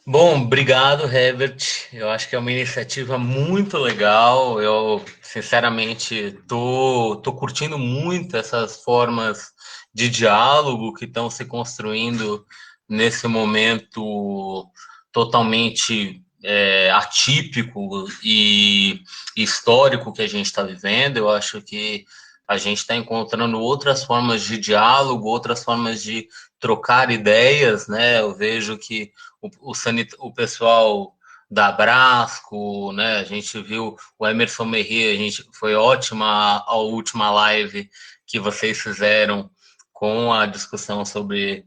Bom, obrigado, Herbert. Eu acho que é uma iniciativa muito legal. Eu, sinceramente, tô curtindo muito essas formas de diálogo que estão se construindo nesse momento totalmente atípico e histórico que a gente está vivendo. Eu acho que a gente está encontrando outras formas de diálogo, outras formas de trocar ideias, né? Eu vejo que o pessoal da Brasco, né? A gente viu o Emerson Merri, a gente foi ótima a última live que vocês fizeram com a discussão sobre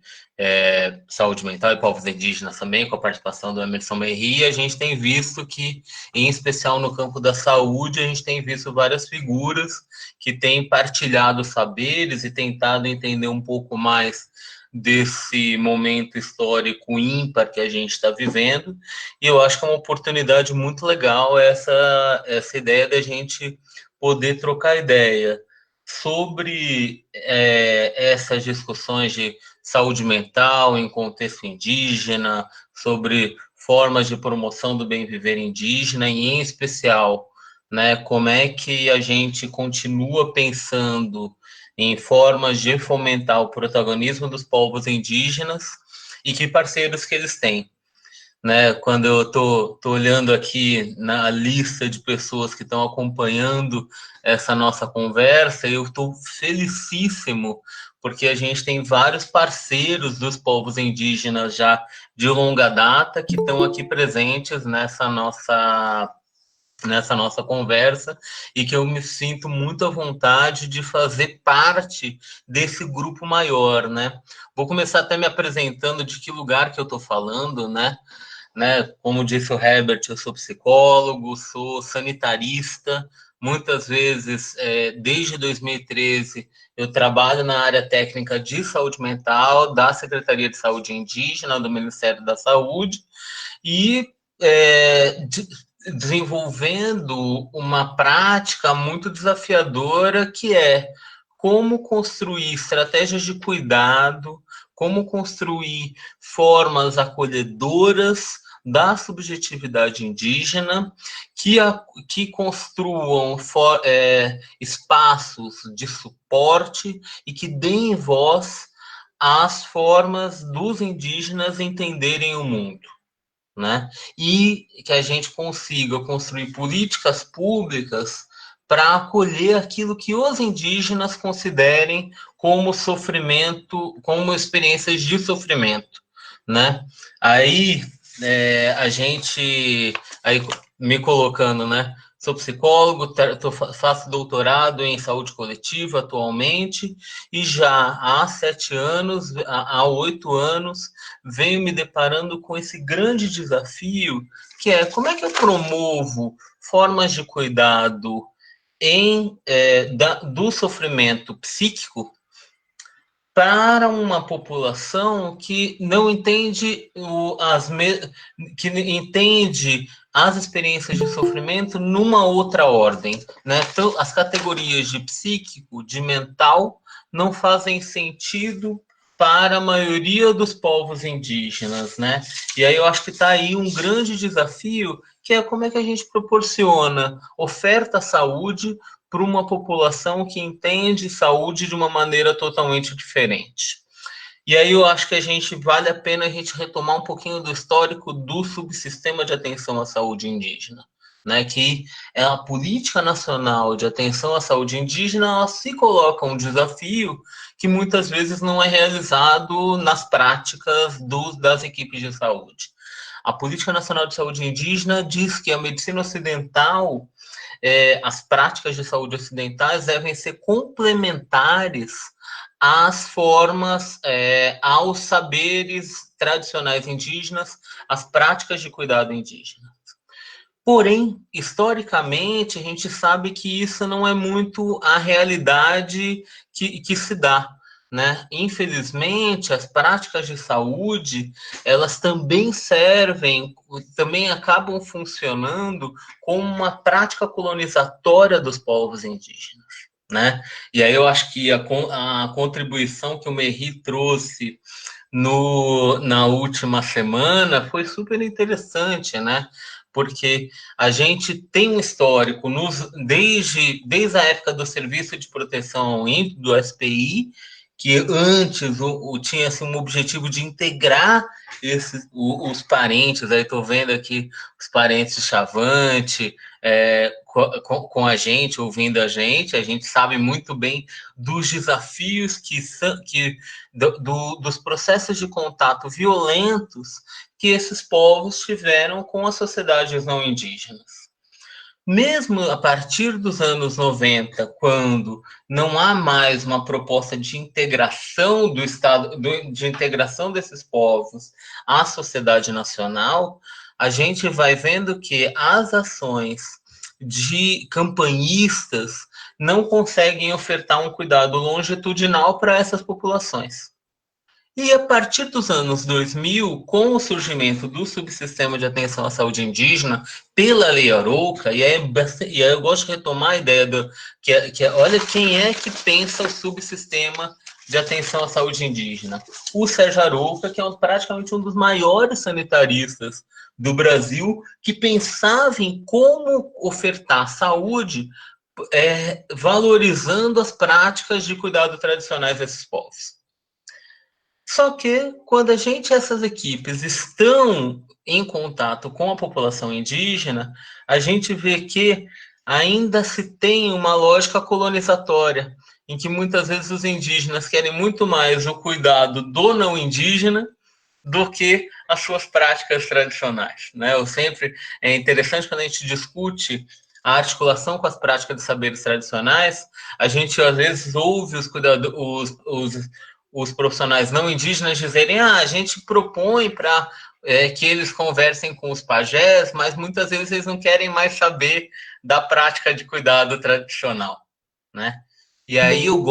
saúde mental e povos indígenas também, com a participação do Emerson Merri, e a gente tem visto que, em especial no campo da saúde, a gente tem visto várias figuras que têm partilhado saberes e tentado entender um pouco mais desse momento histórico ímpar que a gente está vivendo, e eu acho que é uma oportunidade muito legal essa ideia da gente poder trocar ideia sobre essas discussões de saúde mental em contexto indígena, sobre formas de promoção do bem viver indígena, e em especial, né, como é que a gente continua pensando em formas de fomentar o protagonismo dos povos indígenas e que parceiros que eles têm. Né? Quando eu tô olhando aqui na lista de pessoas que estão acompanhando essa nossa conversa, eu estou felicíssimo, porque a gente tem vários parceiros dos povos indígenas já de longa data que estão aqui presentes nessa nossa conversa, e que eu me sinto muito à vontade de fazer parte desse grupo maior, né? Vou começar até me apresentando de que lugar que eu estou falando, né? Como disse o Herbert, eu sou psicólogo, sou sanitarista, muitas vezes, desde 2013, eu trabalho na área técnica de saúde mental da Secretaria de Saúde Indígena do Ministério da Saúde, e desenvolvendo uma prática muito desafiadora, que é como construir estratégias de cuidado, como construir formas acolhedoras da subjetividade indígena, que construam espaços de suporte e que deem voz às formas dos indígenas entenderem o mundo, né? E que a gente consiga construir políticas públicas para acolher aquilo que os indígenas considerem como sofrimento, como experiências de sofrimento, né? Aí a gente, aí me colocando, né? Sou psicólogo, faço doutorado em saúde coletiva atualmente, e já há 7 anos, há 8 anos, venho me deparando com esse grande desafio, que é como é que eu promovo formas de cuidado do sofrimento psíquico para uma população que não entende que entende as experiências de sofrimento numa outra ordem, né? Então, as categorias de psíquico, de mental, não fazem sentido para a maioria dos povos indígenas, né? E aí eu acho que está aí um grande desafio, que é como é que a gente proporciona oferta à saúde para uma população que entende saúde de uma maneira totalmente diferente. E aí eu acho que vale a pena a gente retomar um pouquinho do histórico do subsistema de atenção à saúde indígena, né? Que é a política nacional de atenção à saúde indígena, ela se coloca um desafio que muitas vezes não é realizado nas práticas das equipes de saúde. A Política Nacional de Saúde Indígena diz que a medicina ocidental, as práticas de saúde ocidentais devem ser complementares às formas, aos saberes tradicionais indígenas, às práticas de cuidado indígena. Porém, historicamente, a gente sabe que isso não é muito a realidade que se dá, né? Infelizmente, as práticas de saúde, elas também servem, também acabam funcionando como uma prática colonizatória dos povos indígenas, né? E aí eu acho que a contribuição que o Merri trouxe na última semana foi super interessante, né? Porque a gente tem um histórico desde a época do Serviço de Proteção ao Íntimo, do SPI, que antes tinha assim, um objetivo de integrar os parentes. Aí estou vendo aqui os parentes de Chavante com a gente, ouvindo a gente sabe muito bem dos desafios dos processos de contato violentos que esses povos tiveram com as sociedades não indígenas. Mesmo a partir dos anos 90, quando não há mais uma proposta de integração do Estado, de integração desses povos à sociedade nacional, a gente vai vendo que as ações de campanhistas não conseguem ofertar um cuidado longitudinal para essas populações. E a partir dos anos 2000, com o surgimento do subsistema de atenção à saúde indígena pela Lei Arouca, e aí eu gosto de retomar a ideia olha quem é que pensa o subsistema de atenção à saúde indígena. O Sérgio Arouca, que é praticamente um dos maiores sanitaristas do Brasil, que pensava em como ofertar saúde valorizando as práticas de cuidado tradicionais desses povos. Só que quando essas equipes estão em contato com a população indígena, a gente vê que ainda se tem uma lógica colonizatória, em que muitas vezes os indígenas querem muito mais o cuidado do não indígena do que as suas práticas tradicionais, né? É interessante quando a gente discute a articulação com as práticas de saberes tradicionais, a gente às vezes ouve os profissionais não indígenas dizerem: a gente propõe para que eles conversem com os pajés, mas muitas vezes eles não querem mais saber da prática de cuidado tradicional, né? E aí eu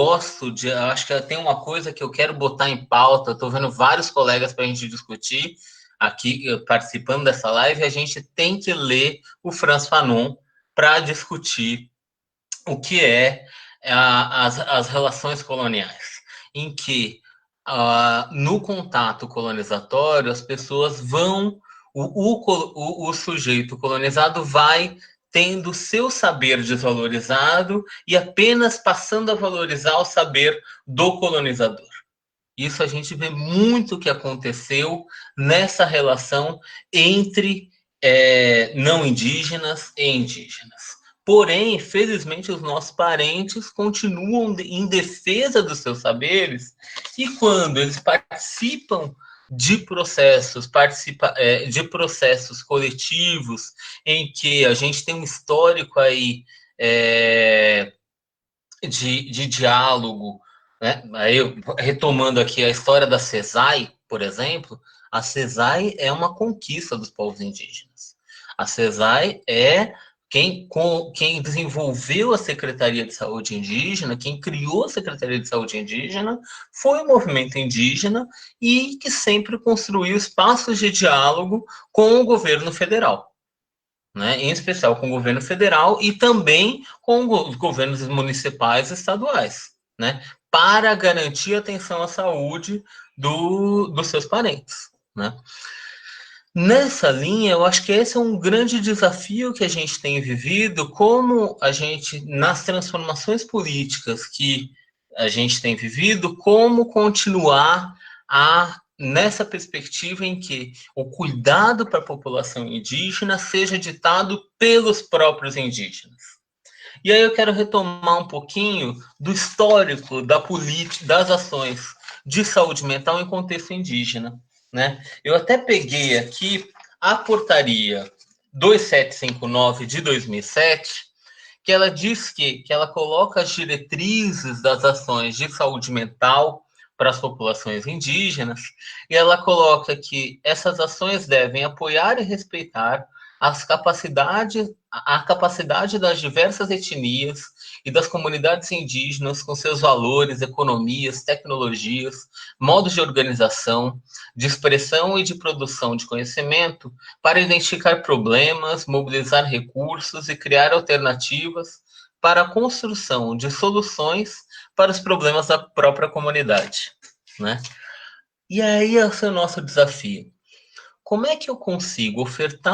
acho que tem uma coisa que eu quero botar em pauta, estou vendo vários colegas para a gente discutir aqui, participando dessa live, a gente tem que ler o Frantz Fanon para discutir o que as relações coloniais, em que no contato colonizatório as pessoas o sujeito colonizado vai tendo seu saber desvalorizado e apenas passando a valorizar o saber do colonizador. Isso a gente vê muito que aconteceu nessa relação entre não indígenas e indígenas. Porém, felizmente, os nossos parentes continuam em defesa dos seus saberes e quando eles participam de processos coletivos em que a gente tem um histórico aí de diálogo, né? Aí, retomando aqui a história da CESAI, por exemplo, a CESAI é uma conquista dos povos indígenas. A CESAI é quem desenvolveu a Secretaria de Saúde Indígena, quem criou a Secretaria de Saúde Indígena, foi o movimento indígena e que sempre construiu espaços de diálogo com o governo federal. Né, em especial com o governo federal e também com os governos municipais e estaduais, né, para garantir a atenção à saúde dos seus parentes. Né. Nessa linha, eu acho que esse é um grande desafio que a gente tem vivido, como a gente, nas transformações políticas que a gente tem vivido, como continuar nessa perspectiva em que o cuidado para a população indígena seja ditado pelos próprios indígenas. E aí eu quero retomar um pouquinho do histórico da política, das ações de saúde mental em contexto indígena. Né? Eu até peguei aqui a portaria 2759 de 2007, que ela diz que ela coloca as diretrizes das ações de saúde mental para as populações indígenas, e ela coloca que essas ações devem apoiar e respeitar a capacidade das diversas etnias e das comunidades indígenas com seus valores, economias, tecnologias, modos de organização, de expressão e de produção de conhecimento para identificar problemas, mobilizar recursos e criar alternativas para a construção de soluções para os problemas da própria comunidade, né? E aí esse é o nosso desafio. Como é que eu consigo ofertar